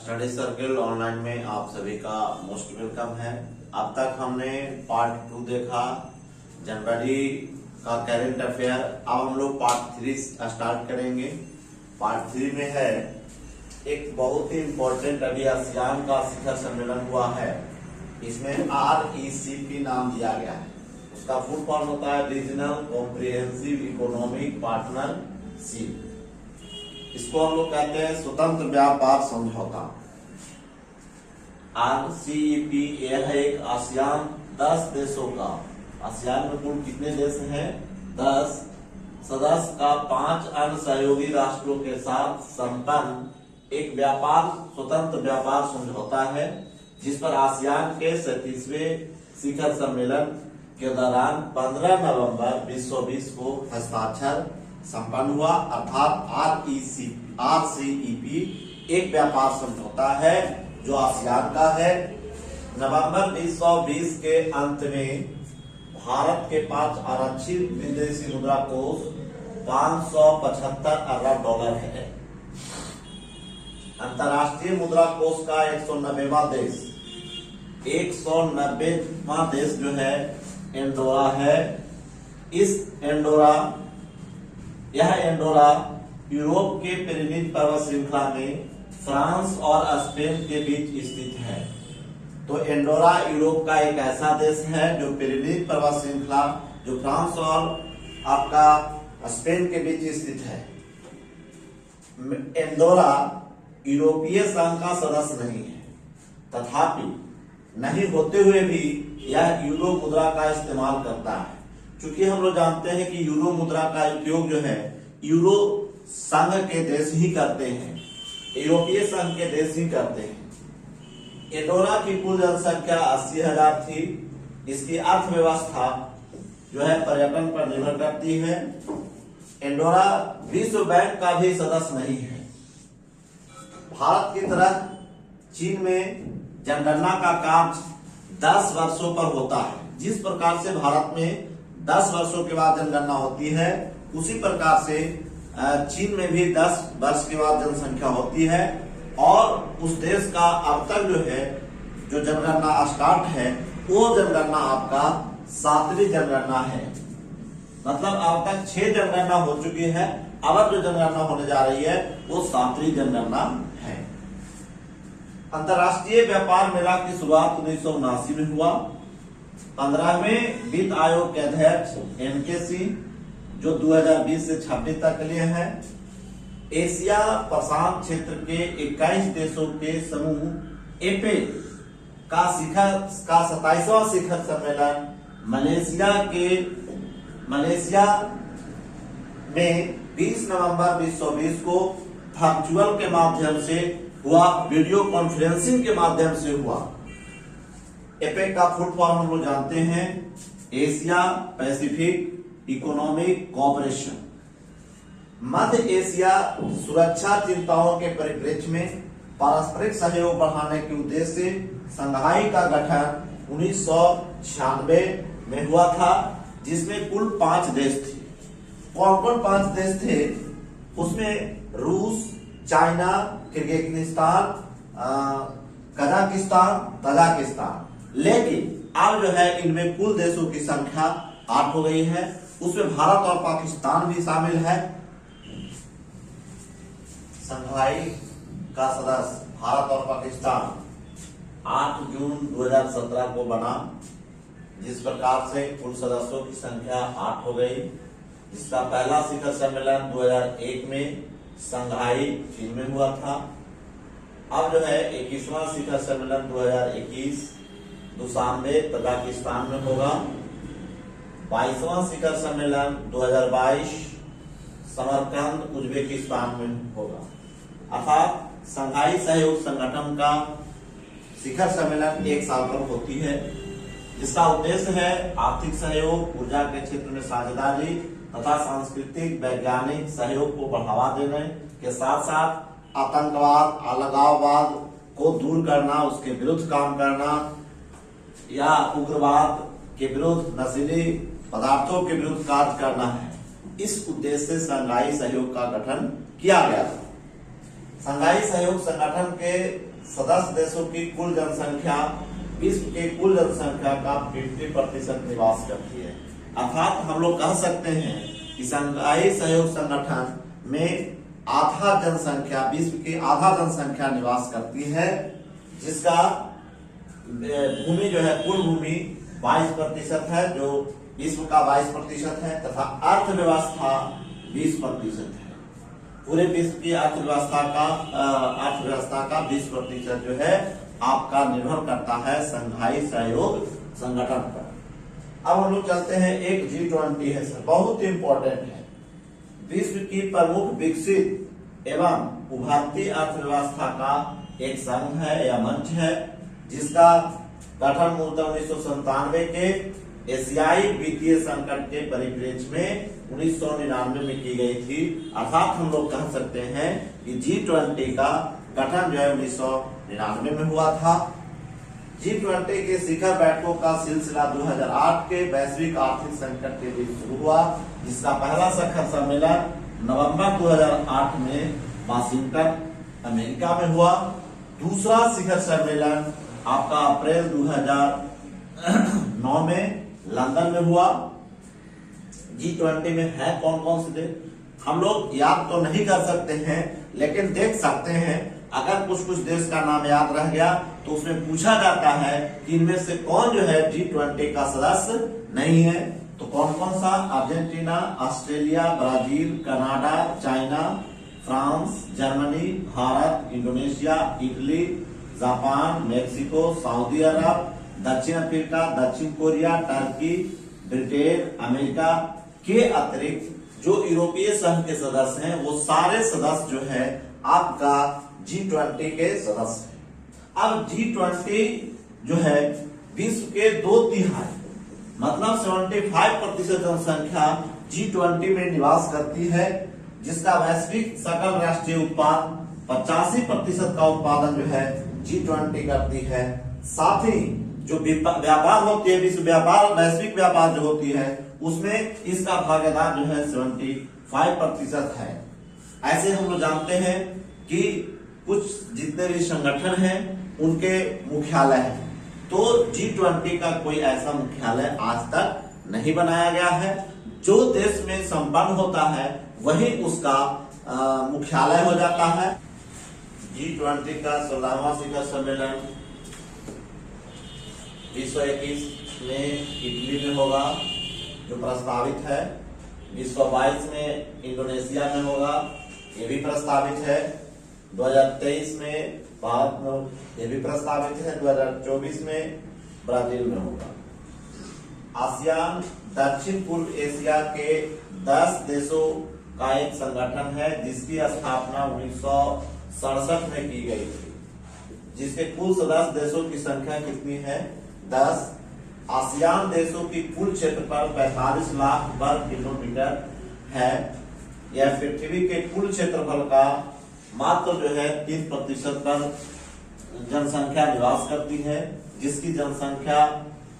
Study circle online में आप सभी का मोस्ट वेलकम है। अब तक हमने पार्ट 2 देखा जनवरी का करेंट अफेयर। अब हम लोग पार्ट 3 स्टार्ट करेंगे। पार्ट 3 में है एक बहुत ही इम्पोर्टेंट, अभी आसियान का शिखर सम्मेलन हुआ है, इसमें RECP नाम दिया गया है। उसका फुल फॉर्म होता है रीजनल कॉम्प्रिहेंसिव इकोनॉमिक पार्टनरशिप। इसको हम लोग कहते हैं स्वतंत्र व्यापार समझौता। RCEP यह है एक आसियान 10 देशों का, आसियान में कुल कितने देश हैं? 10 सदस्य का 5 अन्य सहयोगी राष्ट्रों के साथ संपन्न एक स्वतंत्र व्यापार समझौता है, जिस पर आसियान के 37वें शिखर सम्मेलन के दौरान 15 नवंबर 2020 को हस्ताक्षर संपन्न हुआ। अर्थात RCEP एक व्यापार समझौता है जो आसियान का है। नवंबर 2020 के अंत में भारत के पास आरक्षित विदेशी मुद्रा कोष 575 अरब डॉलर है। अंतर्राष्ट्रीय मुद्रा कोष का 190वां देश, 190वां देश जो है एंडोरा है। यह एंडोरा यूरोप के पिरेनीज पर्वत श्रृंखला में फ्रांस और स्पेन के बीच स्थित है। तो एंडोरा यूरोप का एक ऐसा देश है जो पिरेनीज पर्वत श्रृंखला, जो फ्रांस और आपका स्पेन के बीच स्थित है। एंडोरा यूरोपीय संघ का सदस्य नहीं है, तथापि नहीं होते हुए भी यह यूरो मुद्रा का इस्तेमाल करता है। चूंकि हम लोग जानते हैं कि यूरो मुद्रा का उपयोग जो है यूरो संघ के देश ही करते हैं, यूरोपीय संघ के देश ही करते हैं। एंडोरा की कुल जनसंख्या 80,000 थी। इसकी अर्थव्यवस्था जो है पर्यटन पर निर्भर करती है। एंडोरा विश्व बैंक का भी सदस्य नहीं है। भारत की तरह चीन में जनगणना का कार्य 10 वर्षों पर होता है। जिस प्रकार से भारत में 10 वर्षों के बाद जनगणना होती है, उसी प्रकार से चीन में भी 10 वर्ष के बाद जनसंख्या होती है। और उस देश का अब तक जो है जो जनगणना स्टार्ट है, वो जनगणना आपका 7वीं जनगणना है। मतलब अब तक 6 जनगणना हो चुकी है, अब जो जनगणना होने जा रही है वो 7वीं जनगणना है। अंतर्राष्ट्रीय व्यापार मेला की शुरुआत 1979 में हुआ। 15वें वित्त आयोग के अध्यक्ष MK सिंह, जो 2020 से 26 तक के लिए है। एशिया प्रशांत क्षेत्र के 21 देशों के समूह एपेक का 27वां शिखर सम्मेलन मलेशिया में 20 नवंबर 2020 को वर्चुअल के माध्यम से हुआ, वीडियो कॉन्फ्रेंसिंग के माध्यम से हुआ। एपेक का फुल फॉर्म हम लोग जानते हैं, एशिया पैसिफिक इकोनॉमिक कोऑपरेशन। मध्य एशिया सुरक्षा चिंताओं के परिप्रेक्ष्य में पारस्परिक सहयोग बढ़ाने के उद्देश्य से संघाई का गठन 1996 में हुआ था, जिसमें कुल 5 देश थे। कौन कौन 5 देश थे? उसमें रूस, चाइना, किर्गिस्तान, कजाकिस्तान, तजाकिस्तान। लेकिन अब जो है इनमें कुल देशों की संख्या 8 हो गई है। उसमें भारत और पाकिस्तान भी शामिल है। संघाई का सदस्य भारत और पाकिस्तान 8 जून 2017 को बना, जिस प्रकार से कुल सदस्यों की संख्या 8 हो गई। जिसका पहला शिखर सम्मेलन 2001 में संघाई चीन में हुआ था। अब जो है 21वां शिखर सम्मेलन 2021 दुशांबे तजाकिस्तान में होगा। 22वां शिखर सम्मेलन 2022 समरकंद उज्बेकिस्तान में होगा। अर्थात संघाई सहयोग संगठन का शिखर सम्मेलन 1 साल पर होती है, जिसका उद्देश्य है आर्थिक सहयोग, ऊर्जा के क्षेत्र में साझेदारी तथा सांस्कृतिक वैज्ञानिक सहयोग को बढ़ावा देने के साथ साथ आतंकवाद, अलगाववाद को दूर करना, उसके विरुद्ध काम करना, या उग्रवाद के विरुद्ध, नशीली पदार्थों के विरुद्ध कार्य करना है। इस उद्देश्य से संघाई सहयोग का गठन किया गया था। संघाई सहयोग संगठन के सदस्य देशों की कुल जनसंख्या विश्व के कुल जनसंख्या का 50% निवास करती है। अर्थात हम लोग कह सकते हैं कि शंघाई सहयोग संगठन में आधा जनसंख्या, विश्व की आधा जनसंख्या निवास करती है, जिसका भूमि जो है कुल भूमि 22% है, जो विश्व का 22% है, तथा अर्थव्यवस्था 20% है। पूरे विश्व की अर्थव्यवस्था का 20% जो है आपका निर्भर करता है शंघाई सहयोग संगठन पर। अब हम लोग चलते हैं, एक G20 है सर, बहुत इंपॉर्टेंट है। विश्व की प्रमुख विकसित एवं उभरती अर्थव्यवस्था का एक संघ है या मंच है, जिसका गठन मूलतः 1997 के एशियाई वित्तीय संकट के परिप्रेक्ष्य में 1999 में की गई थी। अर्थात हम लोग कह सकते हैं कि G20 का गठन जो है 1999 में हुआ था। G20 के शिखर बैठकों का सिलसिला 2008 के वैश्विक आर्थिक संकट के बीच शुरू हुआ, जिसका पहला शिखर सम्मेलन नवंबर 2008 में वाशिंगटन अमेरिका में हुआ। दूसरा शिखर सम्मेलन आपका अप्रैल 2009 में लंदन में हुआ। G20 में है कौन कौन से देश, हम लोग याद तो नहीं कर सकते हैं, लेकिन देख सकते हैं। अगर कुछ कुछ देश का नाम याद रह गया तो उसमें पूछा जाता है कि इनमें से कौन जो है G20 का सदस्य नहीं है। तो कौन कौन सा? Argentina, Australia, Brazil, Canada, China, France, Germany, Bharat, Indonesia, Italy, Japan, Mexico, Saudi Arab, दक्षिण अफ्रीका, दक्षिण कोरिया, टर्की, ब्रिटेन, अमेरिका के अतिरिक्त जो यूरोपीय संघ के सदस्य हैं, वो सारे सदस्य जो है आपका G20 के सदस्य हैं। अब G20 जो है विश्व के 2/3 मतलब 75% जनसंख्या G20 में निवास करती है, जिसका वैश्विक सकल राष्ट्रीय उत्पाद 85% का उत्पादन जो है G20 करती है। साथ ही जो व्यापार होती है, विश्व व्यापार, वैश्विक व्यापार जो होती है, उसमें इसका भागीदार जो है 75% है। ऐसे हम लोग जानते हैं कि कुछ जितने भी संगठन हैं उनके मुख्यालय हैं, तो G20 का कोई ऐसा मुख्यालय आज तक नहीं बनाया गया है। जो देश में संपन्न होता है वही उसका मुख्यालय हो जाता है। G20 का 16वां शिखर सम्मेलन 2021 में इटली में होगा, जो प्रस्तावित है। 2022 में इंडोनेशिया में होगा, ये भी प्रस्तावित है। 2023 में भारत में ये भी प्रस्तावित है। 2024 में ब्राजील में होगा। आसियान दक्षिण पूर्व एशिया के 10 देशों का एक संगठन है, जिसकी स्थापना 1967 में की गई थी, जिसके कुल सदस्य देशों की संख्या कितनी है? 10। आसियान देशों की कुल क्षेत्रफल 45 लाख वर्ग किलोमीटर है। यह पृथ्वी के कुल क्षेत्रफल का मात्र जो है 3% पर जनसंख्या निवास करती है, जिसकी जनसंख्या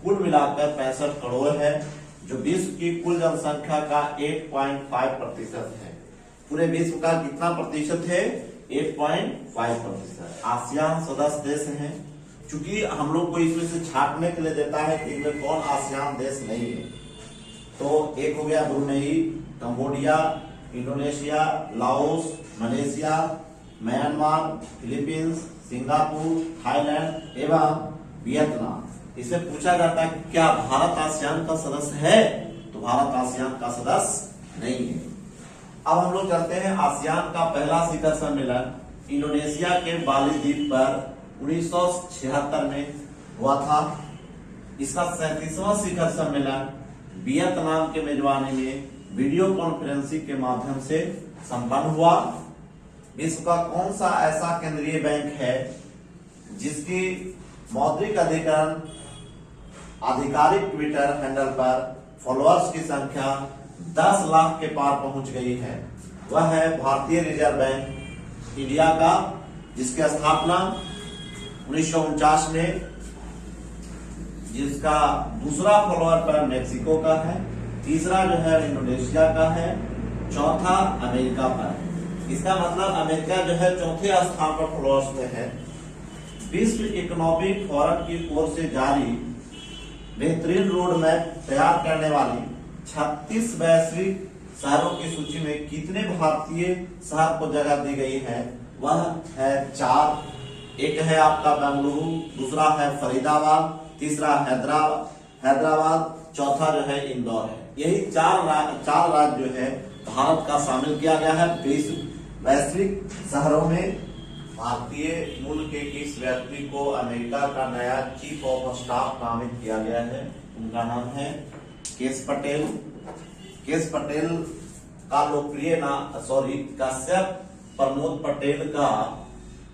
कुल मिलाकर 65 करोड़ है, जो विश्व की कुल जनसंख्या का 8.5% है। पूरे विश्व का कितना प्रतिशत है? 8.5%। आसियान सदस्य देश हैं। चूंकि हम लोग को इसमें से छांटने के लिए देता है कि इनमें कौन आसियान देश नहीं है, तो एक हो गया Brunei, Cambodia, Indonesia, Laos, Malaysia, Myanmar, Philippines, Singapore, Thailand एवं वियतनाम। इसे पूछा जाता है कि क्या भारत आसियान का सदस्य है? तो भारत आसियान का सदस्य नहीं है। अब हम लोग चलते हैं, आसियान का पहला शिखर सम्मेलन इंडोनेशिया के बाली द्वीप पर 1976 में हुआ था। इसका 37वां शिखर सम्मेलन वियतनाम के मेजबानी में वीडियो कॉन्फ्रेंसिंग के माध्यम से संपन्न हुआ। विश्व का कौन सा ऐसा केंद्रीय बैंक है जिसकी मौद्रिक अधिकरण आधिकारिक ट्विटर हैंडल पर फॉलोअर्स की संख्या 10 लाख के पार पहुंच गई है? वह है भारतीय रिजर्व बैंक इंडिया का, जिसकी स्थापना 1949 में, जिसका दूसरा फॉलोअर पर मेक्सिको का है, तीसरा जो है इंडोनेशिया का है, चौथा अमेरिका पर है। इसका मतलब अमेरिका जो है चौथे स्थान पर फॉलोअर्स में है। विश्व इकोनॉमिक फोरम की ओर से जारी बेहतरीन रोड मैप तैयार करने वाली 36 वैश्विक शहरों की सूची में कितने भारतीय शहर को जगह दी गई है? वह है 4। एक है आपका बेंगलुरु, दूसरा है फरीदाबाद, तीसरा हैदराबाद, चौथा जो है इंदौर है। यही चार राज्य जो है भारत का शामिल किया गया है वैश्विक शहरों में। भारतीय मूल के इस व्यक्ति को अमेरिका का नया चीफ ऑफ स्टाफ नामित किया गया है। उनका नाम है केश पटेल। केश पटेल का लोकप्रिय नाम कश्यप प्रमोद पटेल का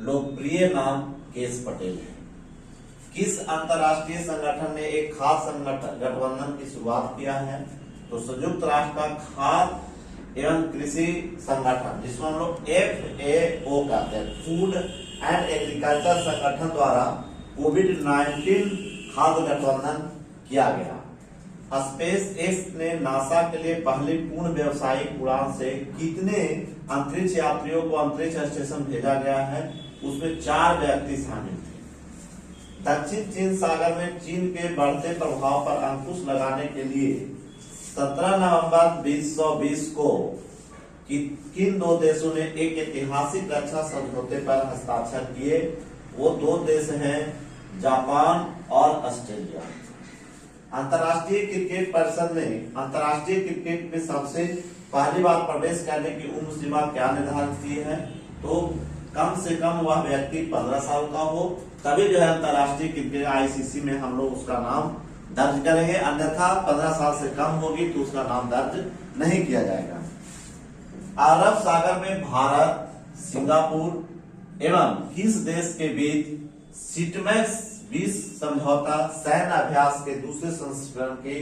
लोकप्रिय नाम केश पटेल है। किस अंतरराष्ट्रीय संगठन ने एक खाद्य गठबंधन की शुरुआत किया है? तो संयुक्त राष्ट्र का खाद्य एवं कृषि संगठन, जिसको हम लोग FAO कहते हैं, फूड एंड एग्रीकल्चर संगठन द्वारा कोविड-19 खाद्य गठबंधन किया गया। स्पेस एक्स ने नासा के लिए पहली पूर्ण व्यावसायिक उड़ान से कितने अंतरिक्ष यात्रियों को अंतरिक्ष स्टेशन भेजा गया है? उसमें 4 व्यक्ति शामिल थे। दक्षिण चीन सागर में चीन के बढ़ते प्रभाव पर अंकुश लगाने के लिए 17 नवंबर 2020 को किन 2 देशों ने एक ऐतिहासिक रक्षा समझौते पर हस्ताक्षर किए? वो 2 देश हैं जापान और ऑस्ट्रेलिया। अंतर्राष्ट्रीय क्रिकेट परिषद ने अंतर्राष्ट्रीय क्रिकेट में सबसे पहली बार प्रवेश करने की उम्र सीमा क्या निर्धारित की है? तो कम से कम वह व्यक्ति 15 साल का हो, तभी जो है अंतर्राष्ट्रीय क्रिकेट ICC में हम लोग उसका नाम दर्ज करेंगे। अन्यथा 15 साल से कम होगी तो उसका नाम दर्ज नहीं किया जाएगा। अरब सागर में भारत, सिंगापुर एवं किस देश के बीच सिटमैक्स 20 समझौता सैन्य अभ्यास के दूसरे संस्करण की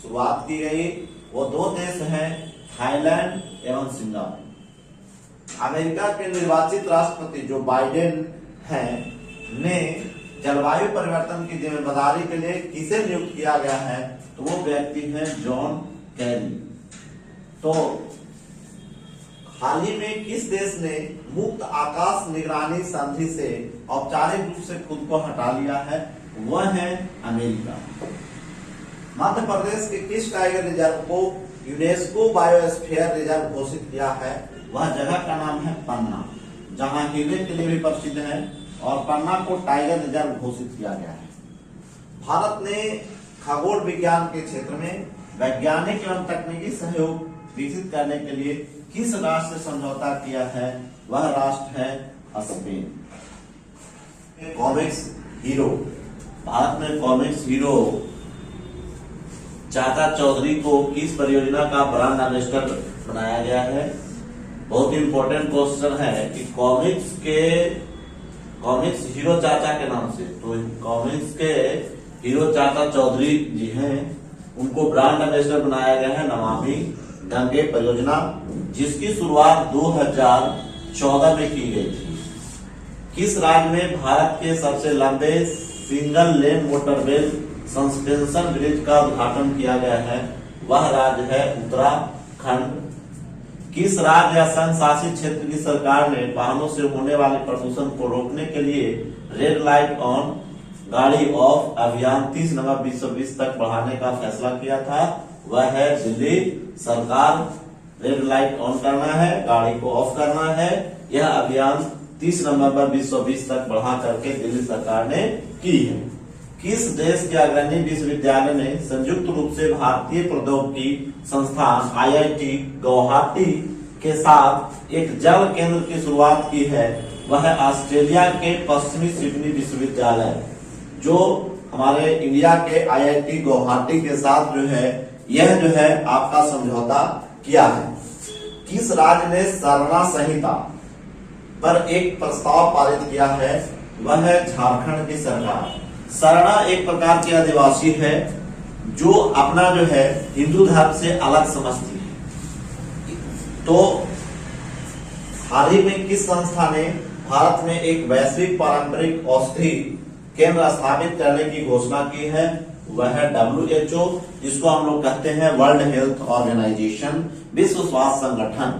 शुरुआत की गई? वो 2 देश हैं थाईलैंड एवं सिंगापुर। अमेरिका के निर्वाचित राष्ट्रपति जो बाइडेन हैं ने जलवायु परिवर्तन की जिम्मेदारी के लिए किसे नियुक्त किया गया है? तो वो व्यक्ति है जॉन कैरी। तो हाल ही में किस देश ने मुक्त आकाश निगरानी संधि से औपचारिक रूप से खुद को हटा लिया है? वह है अमेरिका। मध्य प्रदेश के किस टाइगर रिजर्व को यूनेस्को बायोस्फीयर रिजर्व घोषित किया है? वह जगह का नाम है पन्ना, जहां हिरन के लिए भी प्रसिद्ध है और पन्ना को टाइगर रिजर्व घोषित किया गया है। भारत ने खगोल विज्ञान के क्षेत्र में वैज्ञानिक एवं तकनीकी सहयोग विकसित करने के लिए किस राष्ट्र से समझौता किया है? वह राष्ट्र है स्पेन। कॉमिक्स हीरो, भारत में कॉमिक्स हीरो चाचा चौधरी को किस परियोजना का ब्रांड एम्बेसडर बनाया गया है? बहुत इंपॉर्टेंट क्वेश्चन है कि कॉमिक्स हीरो चाचा के नाम से, तो कॉमिक्स के हीरो चाचा चौधरी जी हैं, उनको ब्रांड एम्बेसडर बनाया गया है नमामि गंगे परियोजना, जिसकी शुरुआत 2014 में की गई थी। किस राज्य में भारत के सबसे लंबे single lane motorway suspension bridge का उद्घाटन किया गया है? वह राज्य है उत्तराखंड। किस राज्य या संघ शासित क्षेत्र की सरकार ने वाहनों से होने वाले प्रदूषण को रोकने के लिए रेड लाइट ऑन गाड़ी ऑफ अभियान 30 नवंबर 2020 तक बढ़ाने का फैसला किया था? वह है दिल्ली सरकार। रेड लाइट ऑन करना है, गाड़ी को ऑफ करना है। यह अभियान 30 नवंबर 2020 तक बढ़ा करके दिल्ली सरकार ने की है। किस देश के अग्रणी विश्वविद्यालय ने संयुक्त रूप से भारतीय प्रौद्योगिकी संस्थान IIT गुवाहाटी के साथ एक जल केंद्र की शुरुआत की है? वह है ऑस्ट्रेलिया के पश्चिमी सिडनी विश्वविद्यालय, जो हमारे इंडिया के IIT गुवाहाटी के साथ जो है यह जो है आपका समझौता किया है। किस राज्य ने सरना संहिता पर एक प्रस्ताव पारित किया है? वह है झारखंड की सरकार। सरना एक प्रकार की आदिवासी है जो अपना जो है हिंदू धर्म से अलग समझती है। तो हाल ही में किस संस्था ने भारत में एक वैश्विक पारंपरिक औषधि केंद्र स्थापित करने की घोषणा की है? वह है WHO, जिसको हम लोग कहते हैं वर्ल्ड हेल्थ ऑर्गेनाइजेशन, विश्व स्वास्थ्य संगठन।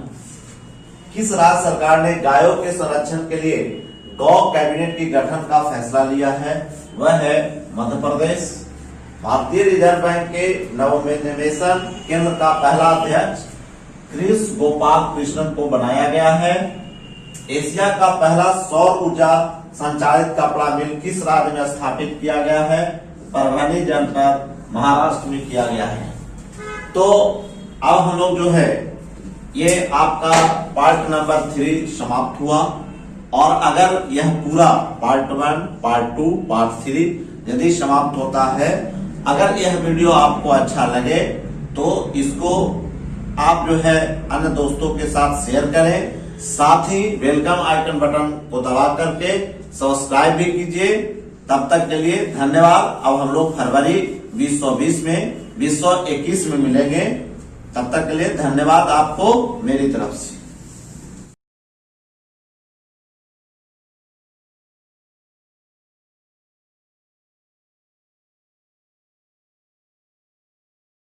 किस राज्य सरकार ने गायों के संरक्षण के लिए गौ कैबिनेट की गठन का फैसला लिया है वह है मध्य प्रदेश। भारतीय रिजर्व बैंक के नवनिर्वाचित केंद्र का पहला अध्यक्ष कृष गोपाल कृष्णन को बनाया गया है। एशिया का पहला सौर ऊर्जा संचालित कपड़ा मिल किस राज्य में स्थापित किया गया है? परभणी जनपद महाराष्ट्र में किया गया है। तो अब हम लोग जो है ये आपका पार्ट नंबर 3 समाप्त हुआ। और अगर यह पूरा पार्ट 1, पार्ट 2, पार्ट 3 यदि समाप्त होता है, अगर यह वीडियो आपको अच्छा लगे तो इसको आप जो है अन्य दोस्तों के साथ शेयर करें, साथ ही वेलकम आइकन बटन को दबा करके सब्सक्राइब भी कीजिए। तब तक के लिए धन्यवाद। अब हम लोग फरवरी 2021 में मिलेंगे। तब तक के लिए धन्यवाद आपको मेरी तरफ से।